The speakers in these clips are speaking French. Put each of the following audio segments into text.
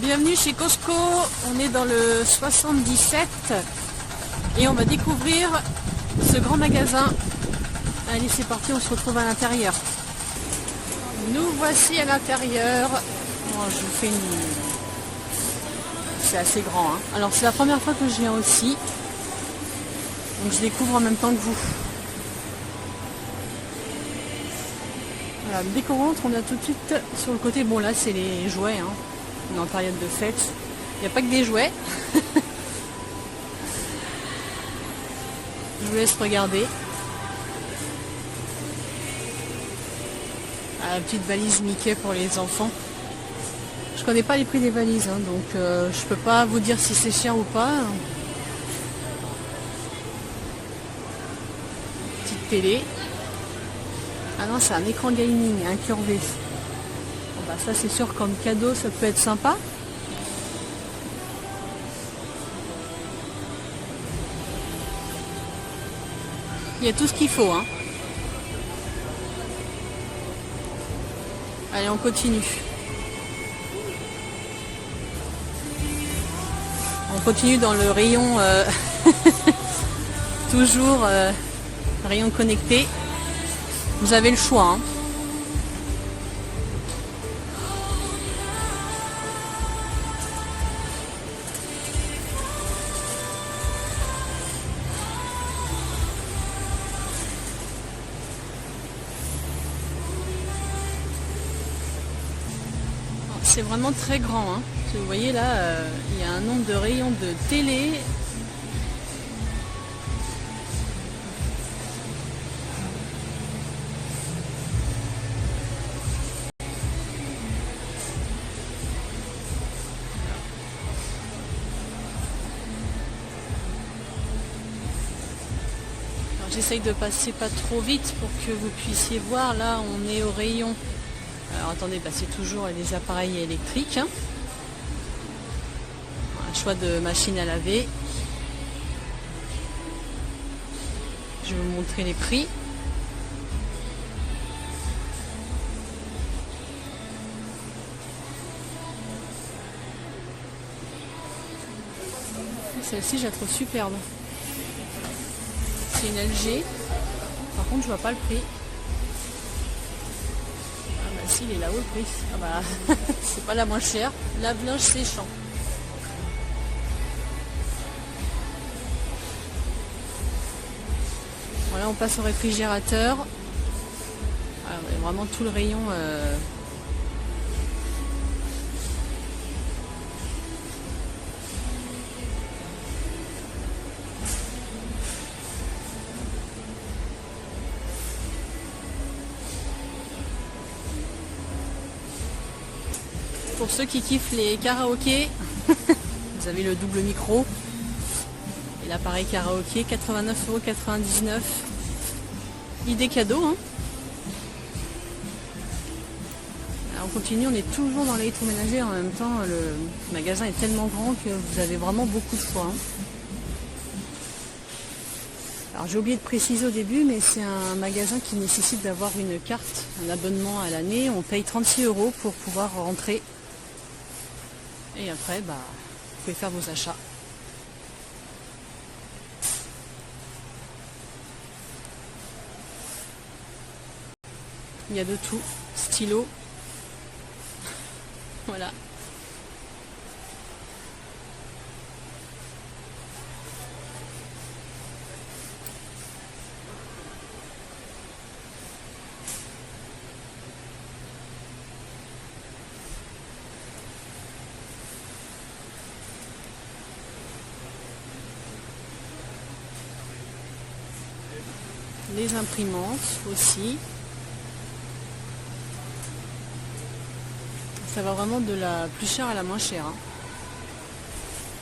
Bienvenue chez Costco, on est dans le 77 et on va découvrir ce grand magasin. Allez, c'est parti, on se retrouve à l'intérieur. Nous voici à l'intérieur. Oh, je vous fais une... C'est assez grand, hein. Alors c'est la première fois que je viens aussi, donc je découvre en même temps que vous. Voilà, dès qu'on rentre, on a tout de suite sur le côté, bon là c'est les jouets, hein. On est en période de fête. Il n'y a pas que des jouets. Je vous laisse regarder. Ah, la petite valise Mickey pour les enfants. Je connais pas les prix des valises, hein, donc je peux pas vous dire si c'est cher ou pas. Petite télé. Ah non, c'est un écran gaming, incurvé. Bon, bah, ça c'est sûr, comme cadeau, ça peut être sympa. Il y a tout ce qu'il faut, hein. Allez, on continue. On continue dans le rayon, toujours rayon connecté. Vous avez le choix, hein. C'est vraiment très grand, hein. Vous voyez là, il y a un nombre de rayons de télé. J'essaye de passer pas trop vite pour que vous puissiez voir. Là, on est au rayon. Alors attendez, bah, c'est toujours les appareils électriques, hein. Un choix de machine à laver. Je vais vous montrer les prix. Celle-ci, je la trouve superbe. C'est une LG. Par contre, je vois pas le prix. Ah bah si, il est là-haut le prix. Ah bah, c'est pas la moins chère. Lave-linge séchant. Voilà, on passe au réfrigérateur. Ah, ouais, vraiment tout le rayon. Pour ceux qui kiffent les karaokés, vous avez le double micro et l'appareil karaoké, 89,99 €. Idée cadeau, hein. Alors on continue, on est toujours dans l'électroménager. En même temps, le magasin est tellement grand que vous avez vraiment beaucoup de choix, hein. Alors j'ai oublié de préciser au début, mais c'est un magasin qui nécessite d'avoir une carte, un abonnement à l'année. On paye 36 € pour pouvoir rentrer. Et après, bah, vous pouvez faire vos achats. Il y a de tout. Stylo. Voilà. Les imprimantes aussi. Ça va vraiment de la plus chère à la moins chère, hein.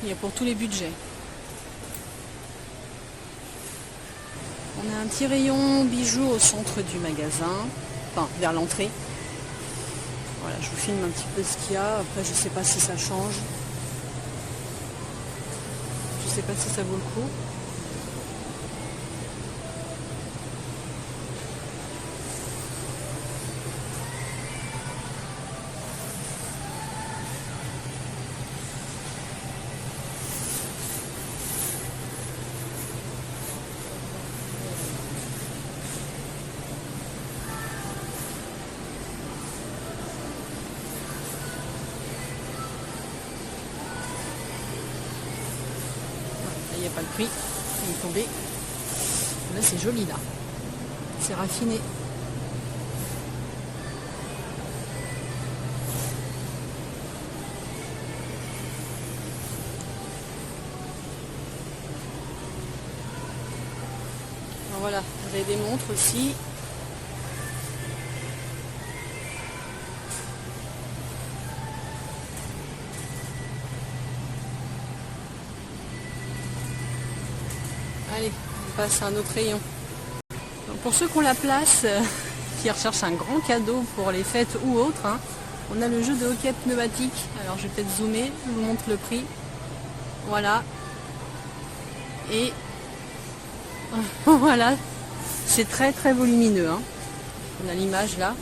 Il y a pour tous les budgets. On a un petit rayon bijoux au centre du magasin, enfin vers l'entrée. Voilà, je vous filme un petit peu ce qu'il y a. Après, je sais pas si ça change. Je sais pas si ça vaut le coup. voyez pas le prix, il est tombé. Là c'est joli là, c'est raffiné. Alors voilà, vous avez des montres aussi. Allez, on passe à un autre rayon. Donc pour ceux qui ont la place, qui recherchent un grand cadeau pour les fêtes ou autres, hein, on a le jeu de hockey pneumatique. Alors je vais peut-être zoomer, je vous montre le prix. Voilà. Et voilà, c'est très très volumineux. Hein. On a l'image là.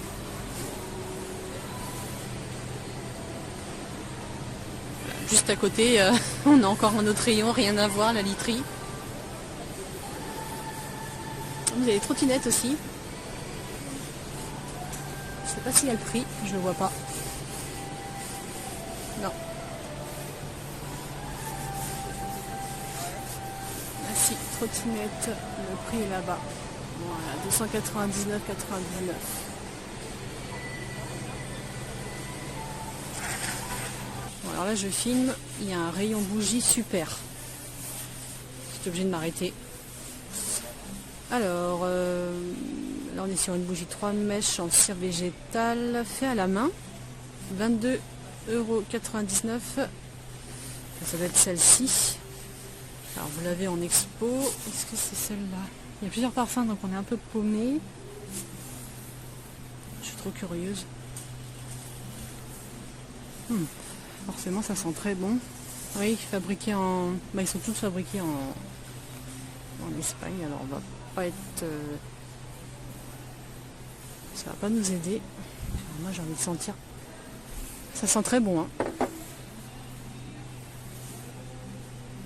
Juste à côté, on a encore un autre rayon, rien à voir, la literie. Vous avez les trottinettes aussi. Je sais pas s'il y a le prix, je le vois pas. Non. Ah si, trottinette, le prix est là-bas. Voilà, 299,99. Bon, alors là je filme, il y a un rayon bougie super. J'étais obligée de m'arrêter. Alors, là on est sur une bougie 3 mèches en cire végétale, fait à la main, 22,99 €. Ça doit être celle-ci. Alors vous l'avez en expo. Est-ce que c'est celle-là? Il y a plusieurs parfums donc on est un peu paumé. Je suis trop curieuse. Forcément ça sent très bon. Oui, fabriqué en... Bah, ils sont tous fabriqués en Espagne, alors on va pas être... Ça va pas nous aider. Alors moi j'ai envie de sentir. Ça sent très bon. Hein.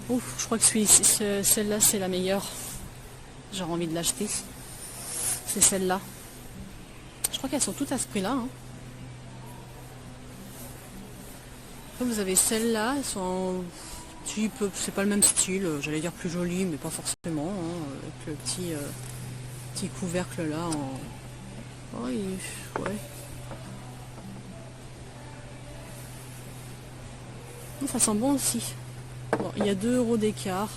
Ouf, je crois que celle-là c'est la meilleure. J'aurais envie de l'acheter. C'est celle-là. Je crois qu'elles sont toutes à ce prix-là. Hein. Après, vous avez celle-là, elles sont en type, c'est pas le même style, j'allais dire plus joli, mais pas forcément. Hein, avec le petit couvercle là en. Oh, ouais. Ça sent bon aussi. Bon, il y a 2 € d'écart.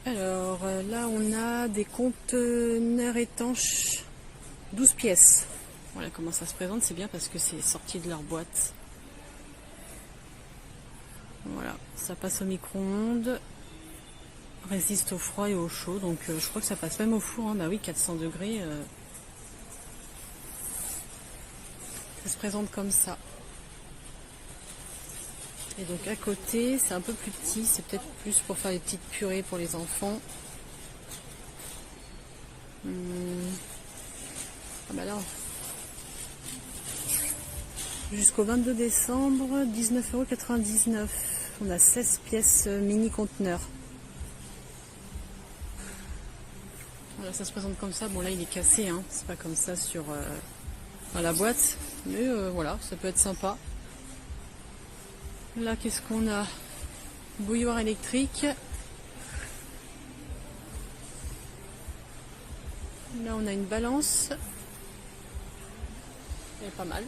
Alors là on a des conteneurs étanches 12 pièces. Voilà comment ça se présente, c'est bien parce que c'est sorti de leur boîte. Voilà, ça passe au micro-ondes, résiste au froid et au chaud, donc je crois que ça passe même au four, hein. Bah oui, 400 degrés. Ça se présente comme ça. Et donc à côté, c'est un peu plus petit, c'est peut-être plus pour faire des petites purées pour les enfants. Ah bah là, jusqu'au 22 décembre, 19,99 €. On a 16 pièces mini conteneurs. Voilà, ça se présente comme ça. Bon là il est cassé, hein. C'est pas comme ça sur dans la boîte. Mais voilà, ça peut être sympa. Là, qu'est-ce qu'on a? Bouilloire électrique. Là, on a une balance. Elle est pas mal.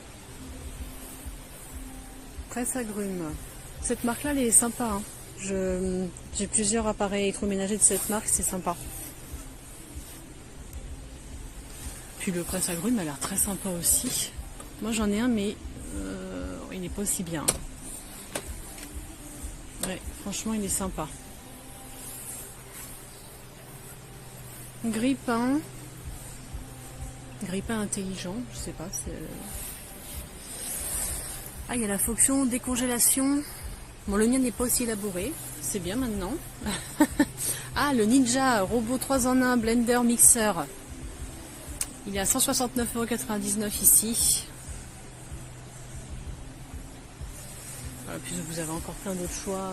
Presse agrumes. Cette marque-là, elle est sympa. Hein. J'ai plusieurs appareils électroménagers de cette marque, c'est sympa. Puis le presse agrumes a l'air très sympa aussi. Moi, j'en ai un, mais il n'est pas aussi bien. Ouais, franchement, il est sympa. Grille-pain. Grille-pain intelligent, je sais pas. Ah, il y a la fonction décongélation. Bon, le mien n'est pas aussi élaboré. C'est bien maintenant. Ah, le Ninja robot 3 en 1 blender mixeur. Il est à 169,99 € ici. Voilà, puis vous avez encore plein d'autres choix.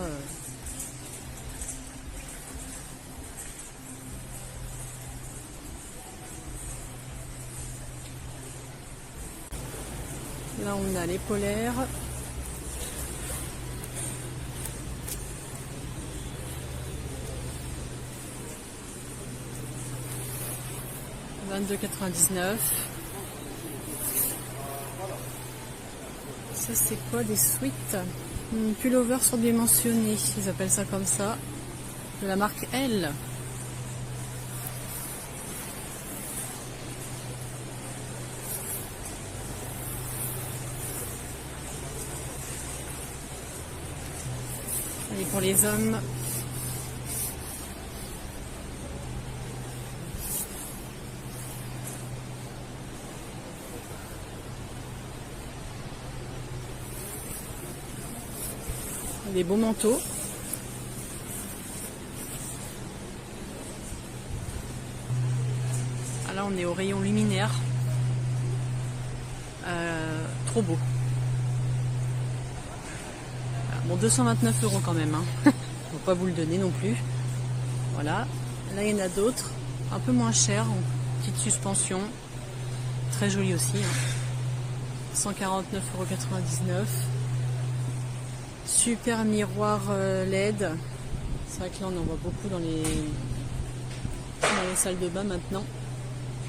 Là on a les polaires. 22,99. Ça c'est quoi, des sweats? Pullover surdimensionné, ils appellent ça comme ça, de la marque L. Et pour les hommes, des beaux manteaux. Ah, là on est au rayon luminaire. Trop beau. Bon, 229 € quand même, hein. Faut pas vous le donner non plus. Voilà. Là, il y en a d'autres, un peu moins chers, en petite suspension. Très joli aussi, hein. 149,99 €. Super miroir LED. C'est vrai que là, on en voit beaucoup dans les salles de bain maintenant.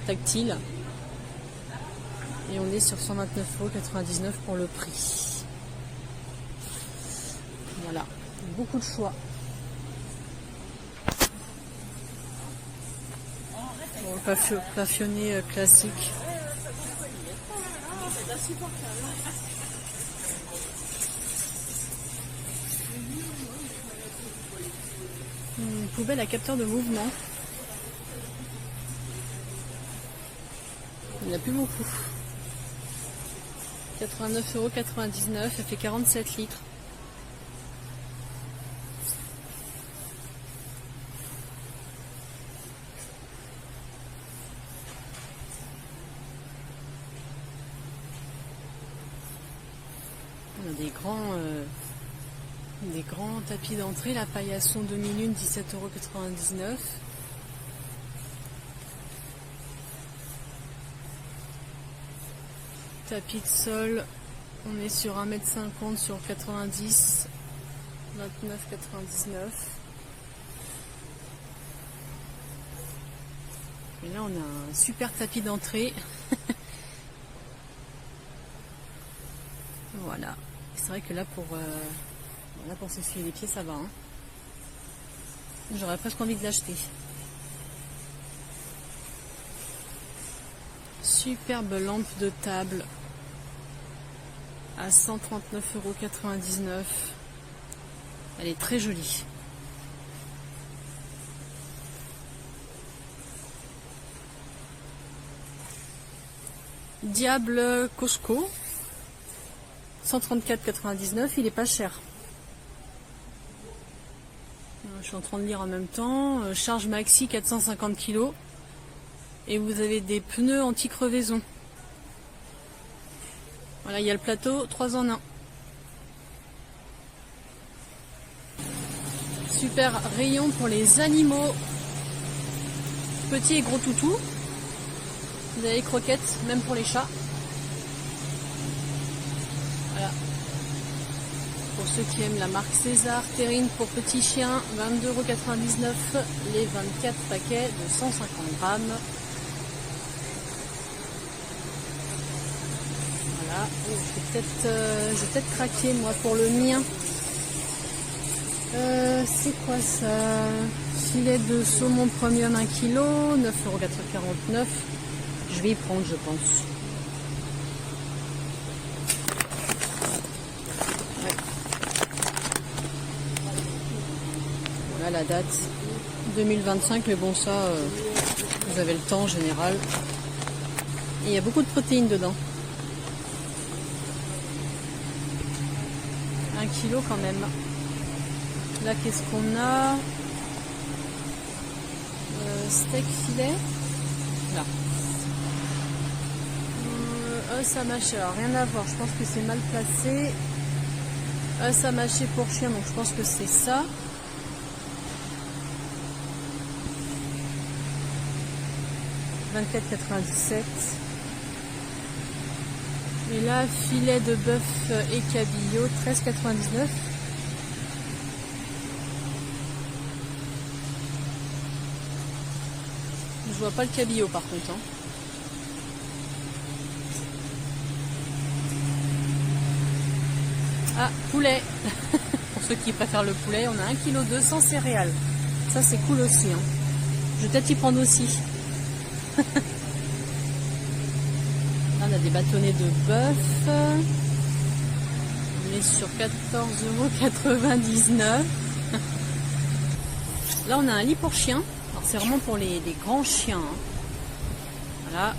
Tactile. Et on est sur 129,99 € pour le prix. Voilà, beaucoup de choix. Bon, le plafonné classique. Une poubelle à capteur de mouvement. Il n'y en a plus beaucoup. 89,99 €, elle fait 47 litres. On a des grands tapis d'entrée, la paillasson demi-lune, 17,99 €. Tapis de sol, on est sur 1,50 m sur 90, 29,99 €. Et là on a un super tapis d'entrée. Voilà. C'est vrai que là pour s'essuyer les pieds ça va, hein. J'aurais presque envie de l'acheter. Superbe lampe de table à 139,99 €. Elle est très jolie. Diable Costco, 134,99 €, il est pas cher. Je suis en train de lire en même temps. Charge maxi 450 kg. Et vous avez des pneus anti-crevaison. Voilà, il y a le plateau 3 en 1. Super rayon pour les animaux. Petits et gros toutous. Vous avez les croquettes, même pour les chats. Voilà. Pour ceux qui aiment la marque César, terrine pour petits chiens, 22,99 €, les 24 paquets de 150 grammes. Voilà, je vais peut-être craquer moi pour le mien. C'est quoi ça? Filet de saumon premium 1 kg, 9,49 €. Je vais y prendre, je pense. Ouais. Voilà la date 2025, mais bon, ça, vous avez le temps en général. Et il y a beaucoup de protéines dedans. 1 kg quand même. Là, qu'est-ce qu'on a? Steak filet. Là. Os à mâcher. Alors, rien à voir. Je pense que c'est mal placé. Os à mâcher pour chien. Donc, je pense que c'est ça. €24,97. Et là, filet de bœuf et cabillaud, 13,99. Je vois pas le cabillaud par contre, hein. Ah, poulet. Pour ceux qui préfèrent le poulet, on a 1,2 kg sans céréales. Ça c'est cool aussi. Hein. Je vais peut-être y prendre aussi. Là on a des bâtonnets de bœuf. On est sur 14,99 €. Là on a un lit pour chien. Alors c'est vraiment pour les grands chiens. Hein. Voilà.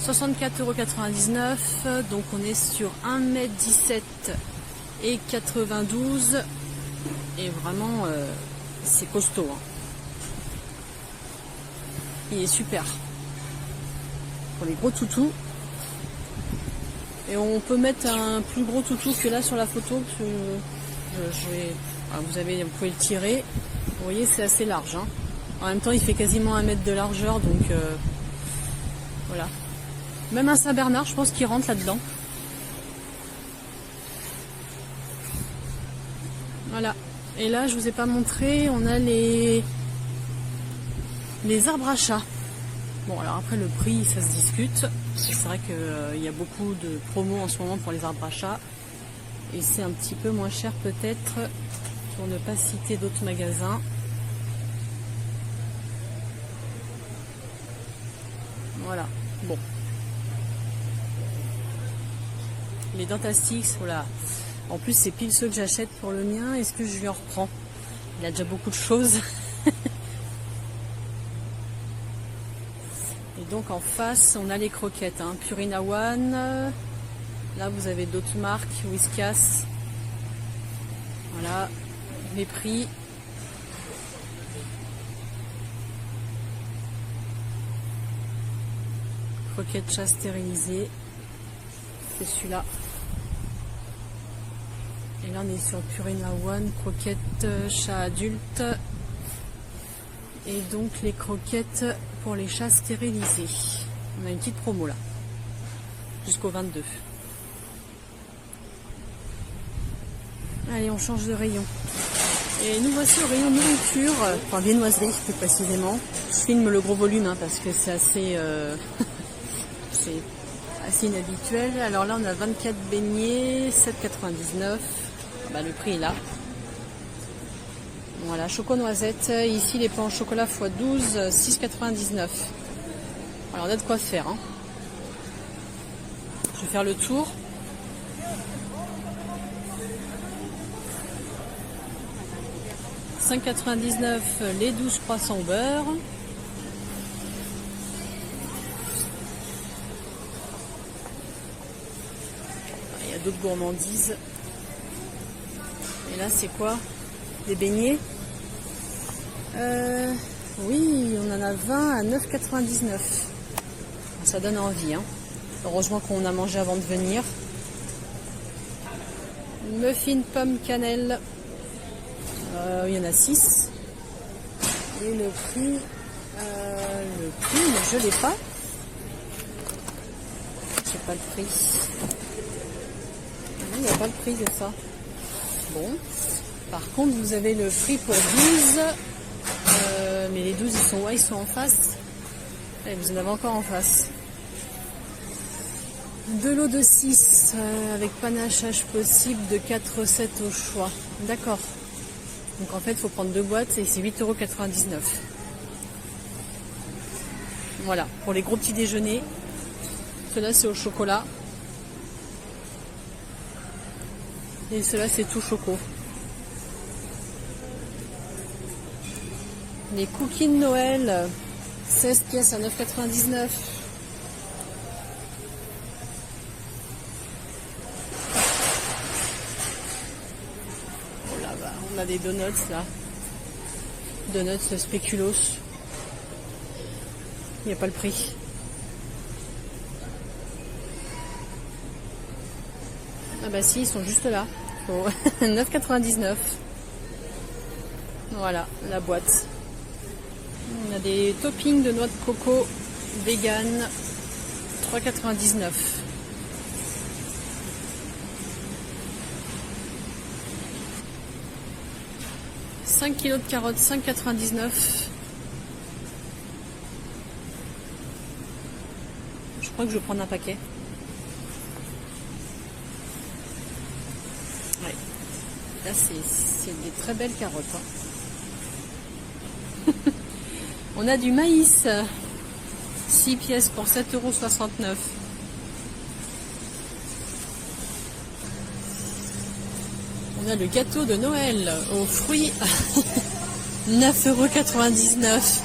64,99 €. Donc on est sur 1,17 m et 92. Et vraiment c'est costaud. Hein. Il est super. Pour les gros toutous. Et on peut mettre un plus gros toutou que là sur la photo. Que vous pouvez le tirer. Vous voyez, c'est assez large. Hein. En même temps, il fait quasiment 1 mètre de largeur. Donc voilà. Même un Saint-Bernard, je pense qu'il rentre là-dedans. Voilà. Et là, je vous ai pas montré, on a les arbres à chat. Bon, alors après, le prix, ça se discute. C'est vrai qu'il y a beaucoup de promos en ce moment pour les arbres à chat. Et c'est un petit peu moins cher peut-être, pour ne pas citer d'autres magasins. Voilà. Bon. Les Dentastix, voilà. En plus, c'est pile ceux que j'achète pour le mien. Est-ce que je lui en reprends? Il a déjà beaucoup de choses. Et donc en face, on a les croquettes. Hein. Purina One. Là, vous avez d'autres marques. Whiskas. Voilà. Les prix. Croquettes chat stérilisées. C'est celui-là. Et là on est sur Purina One, croquettes chat adulte. Et donc les croquettes pour les chats stérilisés. On a une petite promo là. Jusqu'au 22. Allez, on change de rayon. Et nous voici au rayon nourriture, enfin viennoiserie plus précisément. Je filme le gros volume hein, parce que c'est assez, c'est assez inhabituel. Alors là on a 24 beignets, 7,99 €. Bah, le prix est là. Voilà, choco noisette. Ici les pains au chocolat x 12, 6,99 €. Alors on a de quoi faire. Hein. Je vais faire le tour. « 5,99 € les 12 croissants au beurre. » Il y a d'autres gourmandises. Et là, c'est quoi? Des beignets? Oui, on en a 20 à 9,99 €. Ça donne envie. Hein. Heureusement qu'on a mangé avant de venir. Muffin pomme cannelle. Il y en a 6. Et le prix, je l'ai pas. Je sais pas le prix. Il n'y a pas le prix de ça. Bon. Par contre, vous avez le prix pour 12. Mais les 12, ils sont en face. Et vous en avez encore en face. De l'eau de 6 avec panachage possible de 4 recettes au choix. D'accord. Donc en fait, il faut prendre 2 boîtes et c'est 8,99 €. Voilà, pour les gros petits déjeuners. Ceux-là, c'est au chocolat. Et ceux-là, c'est tout choco. Les cookies de Noël, 16 pièces à 9,99 €. Oh là-bas, on a des donuts là. Donuts spéculoos. Il n'y a pas le prix. Ah bah si, ils sont juste là. 9,99 €. Voilà, la boîte. On a des toppings de noix de coco vegan, 3,99 €. 5 kg de carottes, 5,99 €. Je crois que je vais prendre un paquet. Ouais. Là, c'est des très belles carottes. Hein. On a du maïs. 6 pièces pour 7,69 €. On a le gâteau de Noël aux fruits. 9,99 €.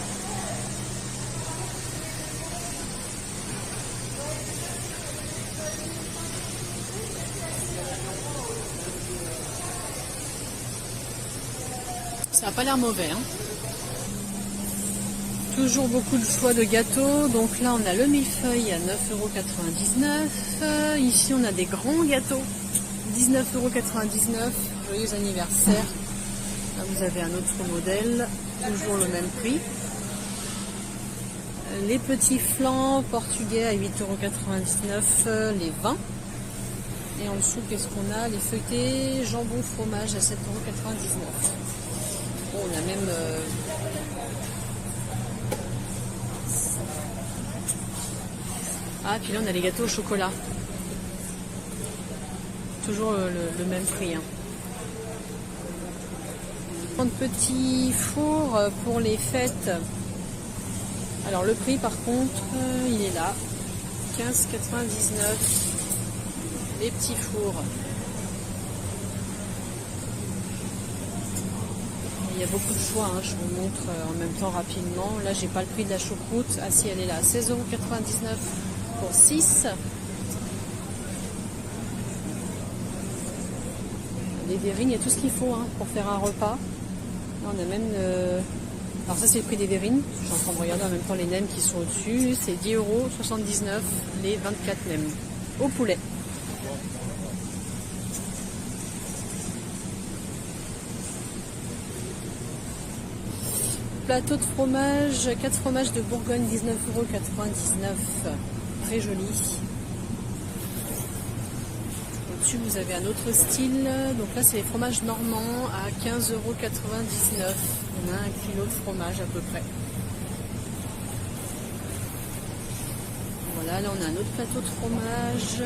Ça n'a pas l'air mauvais. Hein. Toujours beaucoup de choix de gâteaux. Donc là, on a le millefeuille à 9,99 €. Ici, on a des grands gâteaux. 19,99 €. Joyeux anniversaire. Là, vous avez un autre modèle. Toujours le même prix. Les petits flancs portugais à 8,99 €. Les vins. Et en dessous, qu'est-ce qu'on a? Les feuilletés jambon fromage à 7,99 €. Bon, on a même... Ah, puis là, on a les gâteaux au chocolat. Toujours le même prix. Hein. 30 petits fours pour les fêtes. Alors, le prix, par contre, il est là. 15,99 €. Les petits fours. Il y a beaucoup de choix, hein. Je vous montre en même temps rapidement. Là, j'ai pas le prix de la choucroute. Ah si, elle est là, 16,99 € pour 6. Les verrines, il y a tout ce qu'il faut hein, pour faire un repas. Là, on a même... Alors ça, c'est le prix des verrines. Je suis en train de regarder en même temps les nems qui sont au-dessus. C'est 10,79 € les 24 nems au poulet. Plateau de fromage, 4 fromages de Bourgogne, 19,99 €. Très joli. Au-dessus, vous avez un autre style. Donc là, c'est les fromages normands à 15,99 €. On a 1 kg de fromage à peu près. Voilà, là, on a un autre plateau de fromage.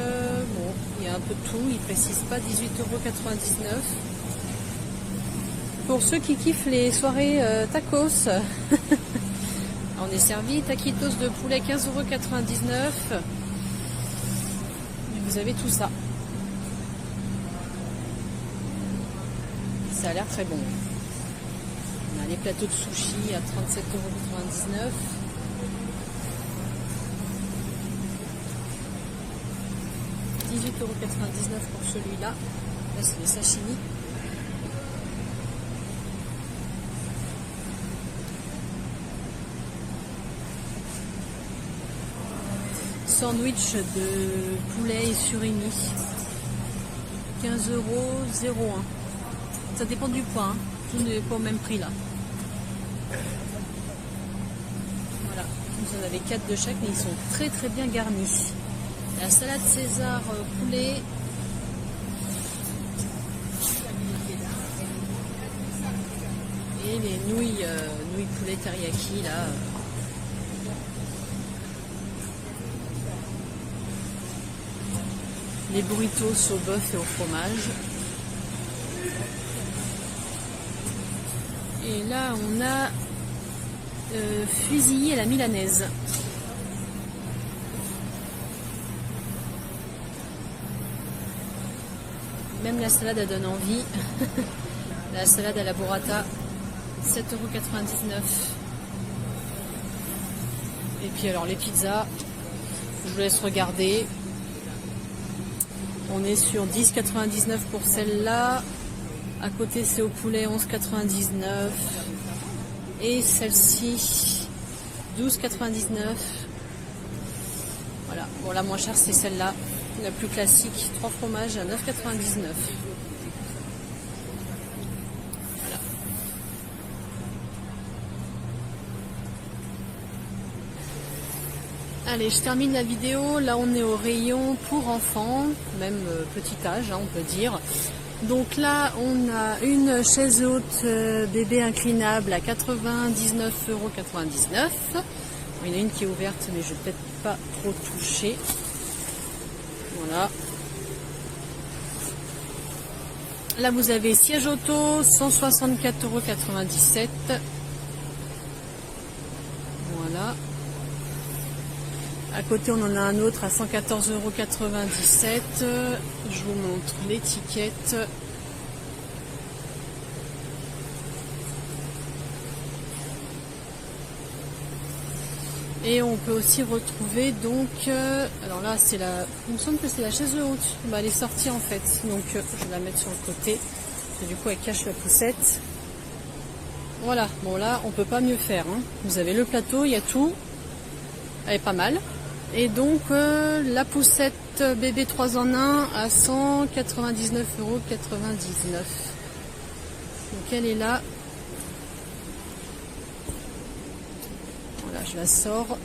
Bon, il y a un peu de tout. Il ne précise pas, 18,99 €. Pour ceux qui kiffent les soirées tacos, on est servi taquitos de poulet 15,99 €. Vous avez tout ça. Ça a l'air très bon. On a les plateaux de sushi à 37,99 €. « 18,99 € pour celui-là. Là, c'est le sashimi. Sandwich de poulet et surimi. 15,01 €. Ça dépend du poids. Hein. Tout n'est pas au même prix là. Voilà. Vous en avez 4 de chaque, mais ils sont très très bien garnis. La salade César poulet. Et les nouilles poulet teriyaki là. Les burritos au bœuf et au fromage. Et là, on a fusillé à la milanaise. Même la salade, elle donne envie. La salade à la burrata, 7,99 €. Et puis alors les pizzas, je vous laisse regarder. On est sur 10,99 € pour celle-là. À côté, c'est au poulet, 11,99 €. Et celle-ci, 12,99 €. Voilà. Bon, la moins chère, c'est celle-là. La plus classique, 3 fromages à 9,99 €. Voilà. Allez, je termine la vidéo. Là, on est au rayon pour enfants, même petit âge, hein, on peut dire. Donc là, on a une chaise haute bébé inclinable à 99,99 €. Il y en a une qui est ouverte, mais je ne vais peut-être pas trop toucher. Voilà. Là vous avez siège auto, 164,97 €. Voilà. À côté on en a un autre à 114,97 €. Je vous montre l'étiquette. Et on peut aussi retrouver donc, alors là c'est la, il me semble que c'est la chaise haute, bah, elle est sortie en fait, donc je vais la mettre sur le côté, et du coup elle cache la poussette. Voilà, bon là on peut pas mieux faire, hein. Vous avez le plateau, il y a tout, elle est pas mal. Et donc la poussette bébé 3 en 1 à 199,99 €. Donc elle est là. Voilà, je la sors.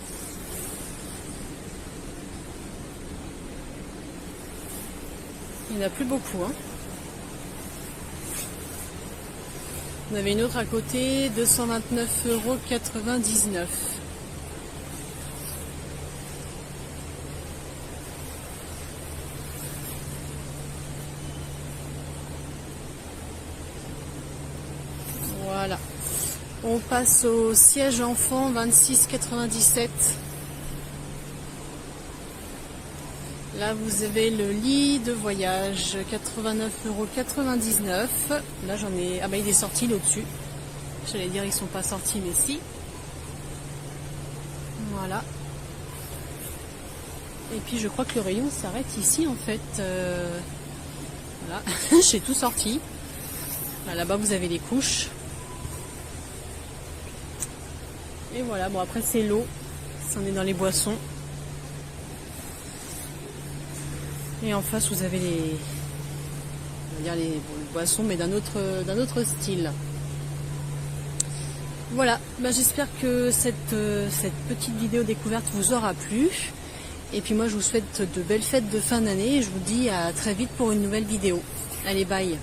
Il n'y en a plus beaucoup, hein. On avait une autre à côté, 229,99 €. Voilà. On passe au siège enfant, 26,97 €. Là vous avez le lit de voyage, 89,99 €. Là j'en ai, ah bah il est sorti là-dessus. J'allais dire ils sont pas sortis, mais si. Voilà. Et puis je crois que le rayon s'arrête ici en fait. Voilà, j'ai tout sorti. Là-bas vous avez les couches. Et voilà, bon après c'est l'eau, ça en est dans les boissons. Et en face vous avez les, on va dire les boissons mais d'un autre style. Voilà, bah j'espère que cette petite vidéo découverte vous aura plu. Et puis moi je vous souhaite de belles fêtes de fin d'année et je vous dis à très vite pour une nouvelle vidéo. Allez, bye!